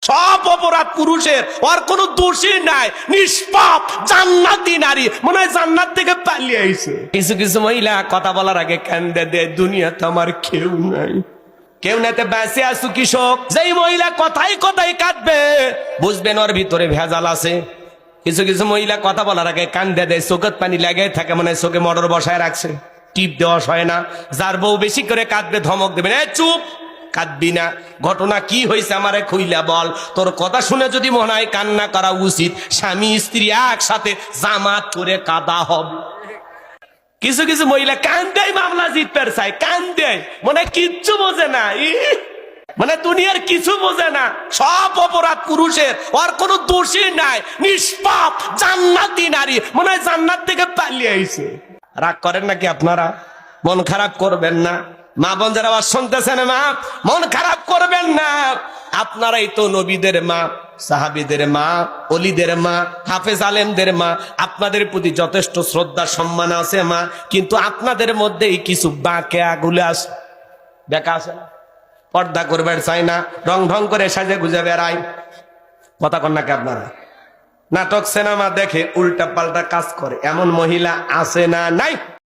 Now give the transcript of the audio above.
সব অপরাধ পুরুষের, ওর কোনো দোষই নাই, নিষ্পাপ জান্নাতি নারী, মনে হয় জান্নাত থেকে পালিয়ে আইছে। কিছু কিছু মহিলা কথা বলার আগে কান্দে দেয়, দুনিয়াতে আমার কেউ নাই, কেউ নাতে বেঁচে আসু কৃষক। যেই মহিলা কথাই কথাই কাঁদবে, বুঝবেন ওর ভিতরে ভেজাল আছে। কিছু কিছু মহিলা কথা বলার আগে কান্দে দেয়, চোখের পানি লাগে থাকে, মানে চোখে মটর বসায় রাখছে, টিপ দেওয়া হয় না। যার বউ বেশি করে কাঁদবে ধমক দেবেন, চুপ, কাঁদবি না, ঘটনা কি হয়েছে আমারে খুইলা বল। তোর কথা শুনে যদি মনে হয় কান্না করা উচিত, স্বামী স্ত্রী একসাথে জামাত করে কাঁদা হবে। কিছু কিছু মহিলা কান্দে মামলা জিততে চায়, কান্দে মনে কিচ্ছু বোঝে না, মানে দুনিয়ার কিছু বোঝে না, সব অপরাধ পুরুষের, ওর কোনো দোষই নাই, নিষ্পাপ জান্নাতি নারী, মনে হয় জান্নাত থেকে পালিয়ে আইছে। রাগ করেন নাকি আপনারা? মন খারাপ করবেন না। মা বোন যারা আবার শুনতেছেন, মা মন খারাপ করবেন না। আপনারাই তো নবীদের মা, সাহাবীদের মা, ওলিদের মা, হাফেজ আলেমদের মা। আপনাদের প্রতি যথেষ্ট শ্রদ্ধা সম্মান আছে মা, কিন্তু আপনাদের মধ্যেই কিছু বাঁকে আগুলে আছে, দেখা আছে না, পর্দা করবার চাই না, রং ঢং করে সাজে গুজে বেড়ায়। কথা কন নাকি আপনারা? নাটক সিনেমা দেখে উল্টা পাল্টা কাজ করে এমন মহিলা আছে না নাই?